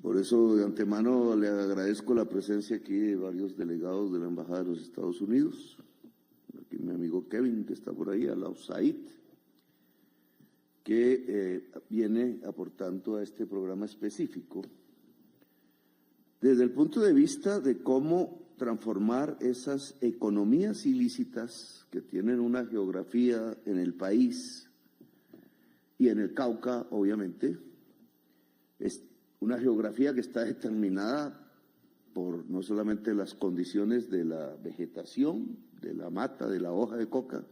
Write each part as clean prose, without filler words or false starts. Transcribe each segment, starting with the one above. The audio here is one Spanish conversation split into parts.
Por eso, de antemano, le agradezco la presencia aquí de varios delegados de la Embajada de los Estados Unidos. Aquí mi amigo Kevin, que está por ahí, al lado Said, que viene aportando a este programa específico desde el punto de vista de cómo transformar esas economías ilícitas que tienen una geografía en el país y en el Cauca, obviamente. Es una geografía que está determinada por no solamente las condiciones de la vegetación, de la mata, de la hoja de coca,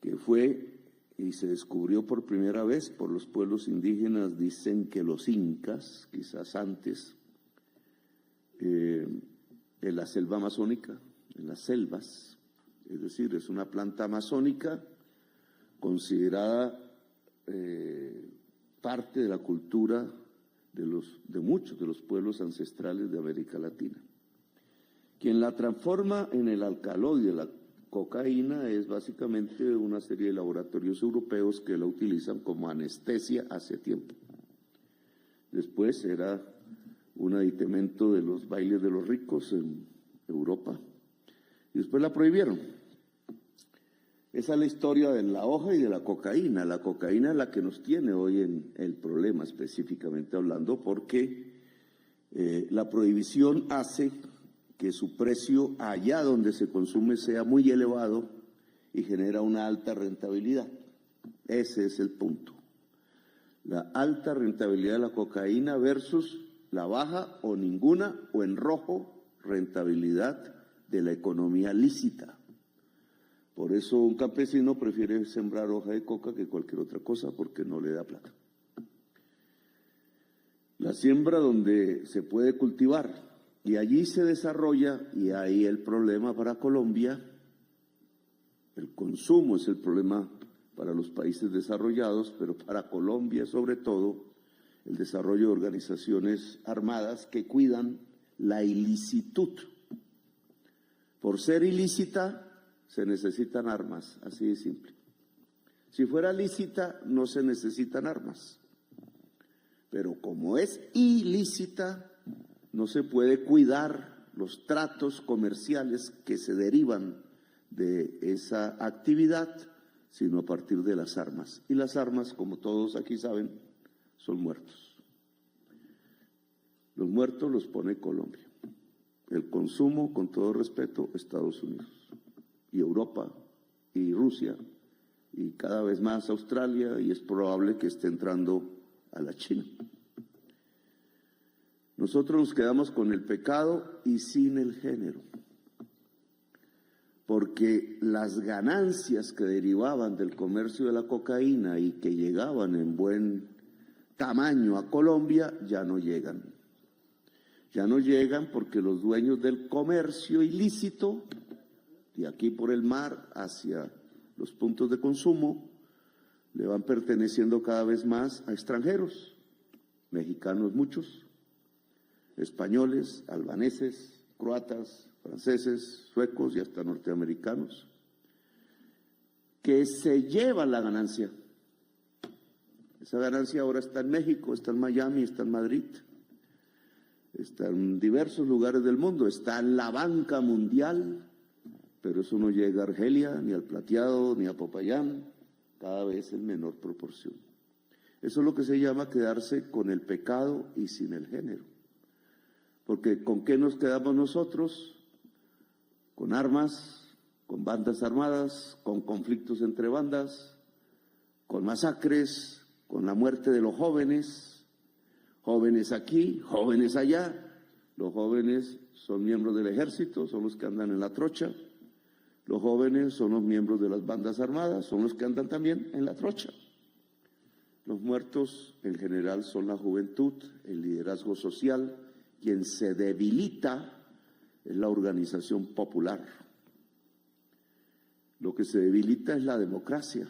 que fue y se descubrió por primera vez por los pueblos indígenas, dicen que los incas, quizás antes, en la selva amazónica, en las selvas, es decir, es una planta amazónica considerada parte de la cultura de muchos de los pueblos ancestrales de América Latina. Quien la transforma en el alcaloide de la cocaína es básicamente una serie de laboratorios europeos que la utilizan como anestesia hace tiempo. Después era un aditamento de los bailes de los ricos en Europa y después la prohibieron. Esa es la historia de la hoja y de la cocaína. La cocaína es la que nos tiene hoy en el problema, específicamente hablando, porque la prohibición hace que su precio allá donde se consume sea muy elevado y genera una alta rentabilidad. Ese es el punto. La alta rentabilidad de la cocaína versus la baja o ninguna o en rojo rentabilidad de la economía lícita. Por eso un campesino prefiere sembrar hoja de coca que cualquier otra cosa porque no le da plata. La siembra donde se puede cultivar y allí se desarrolla, y ahí el problema para Colombia, el consumo es el problema para los países desarrollados, pero para Colombia sobre todo el desarrollo de organizaciones armadas que cuidan la ilicitud. Por ser ilícita se necesitan armas, así de simple. Si fuera lícita no se necesitan armas, pero como es ilícita no se puede cuidar los tratos comerciales que se derivan de esa actividad, sino a partir de las armas. Y las armas, como todos aquí saben, son muertos. Los muertos los pone Colombia. El consumo, con todo respeto, Estados Unidos y Europa y Rusia y cada vez más Australia, y es probable que esté entrando a la China. Nosotros nos quedamos con el pecado y sin el género, porque las ganancias que derivaban del comercio de la cocaína y que llegaban en buen tamaño a Colombia ya no llegan. Ya no llegan porque los dueños del comercio ilícito, de aquí por el mar hacia los puntos de consumo, le van perteneciendo cada vez más a extranjeros, mexicanos muchos, españoles, albaneses, croatas, franceses, suecos y hasta norteamericanos, que se llevan la ganancia. Esa ganancia ahora está en México, está en Miami, está en Madrid, está en diversos lugares del mundo, está en la banca mundial, pero eso no llega a Argelia, ni al Plateado, ni a Popayán, cada vez en menor proporción. Eso es lo que se llama quedarse con el pecado y sin el género. Porque ¿con qué nos quedamos nosotros? Con armas, con bandas armadas, con conflictos entre bandas, con masacres, con la muerte de los jóvenes, jóvenes aquí, jóvenes allá. Los jóvenes son miembros del ejército, son los que andan en la trocha. Los jóvenes son los miembros de las bandas armadas, son los que andan también en la trocha. Los muertos en general son la juventud, el liderazgo social. Quien se debilita es la organización popular. Lo que se debilita es la democracia.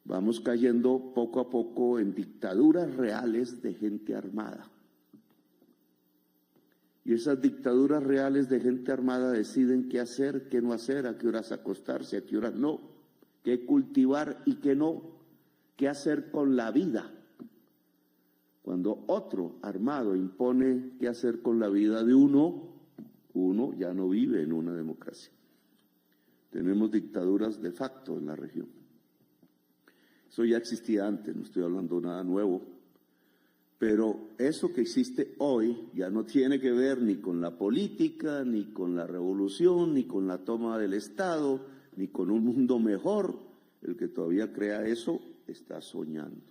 Vamos cayendo poco a poco en dictaduras reales de gente armada. Y esas dictaduras reales de gente armada deciden qué hacer, qué no hacer, a qué horas acostarse, a qué horas no, qué cultivar y qué no, qué hacer con la vida. Cuando otro armado impone qué hacer con la vida de uno ya no vive en una democracia. Tenemos dictaduras de facto en la región. Eso ya existía antes, no estoy hablando de nada nuevo, pero eso que existe hoy ya no tiene que ver ni con la política, ni con la revolución, ni con la toma del Estado, ni con un mundo mejor. El que todavía crea eso está soñando.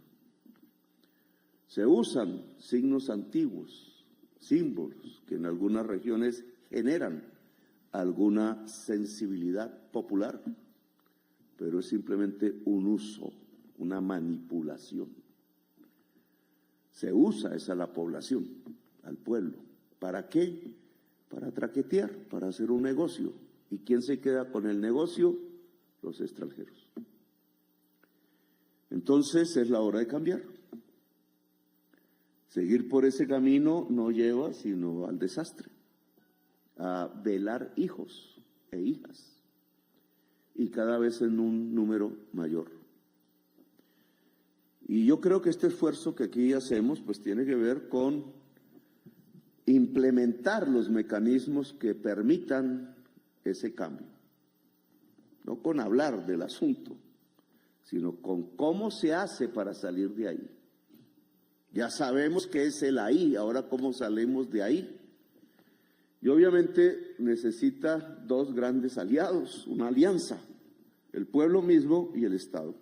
Se usan signos antiguos, símbolos que en algunas regiones generan alguna sensibilidad popular, pero es simplemente un uso, una manipulación. Se usa esa a la población, al pueblo. ¿Para qué? Para traquetear, para hacer un negocio. ¿Y quién se queda con el negocio? Los extranjeros. Entonces es la hora de cambiar. Seguir por ese camino no lleva sino al desastre, a velar hijos e hijas, y cada vez en un número mayor. Y yo creo que este esfuerzo que aquí hacemos pues tiene que ver con implementar los mecanismos que permitan ese cambio, no con hablar del asunto, sino con cómo se hace para salir de ahí. Ya sabemos qué es el ahí, ahora cómo salimos de ahí. Y obviamente necesita dos grandes aliados, una alianza, el pueblo mismo y el Estado.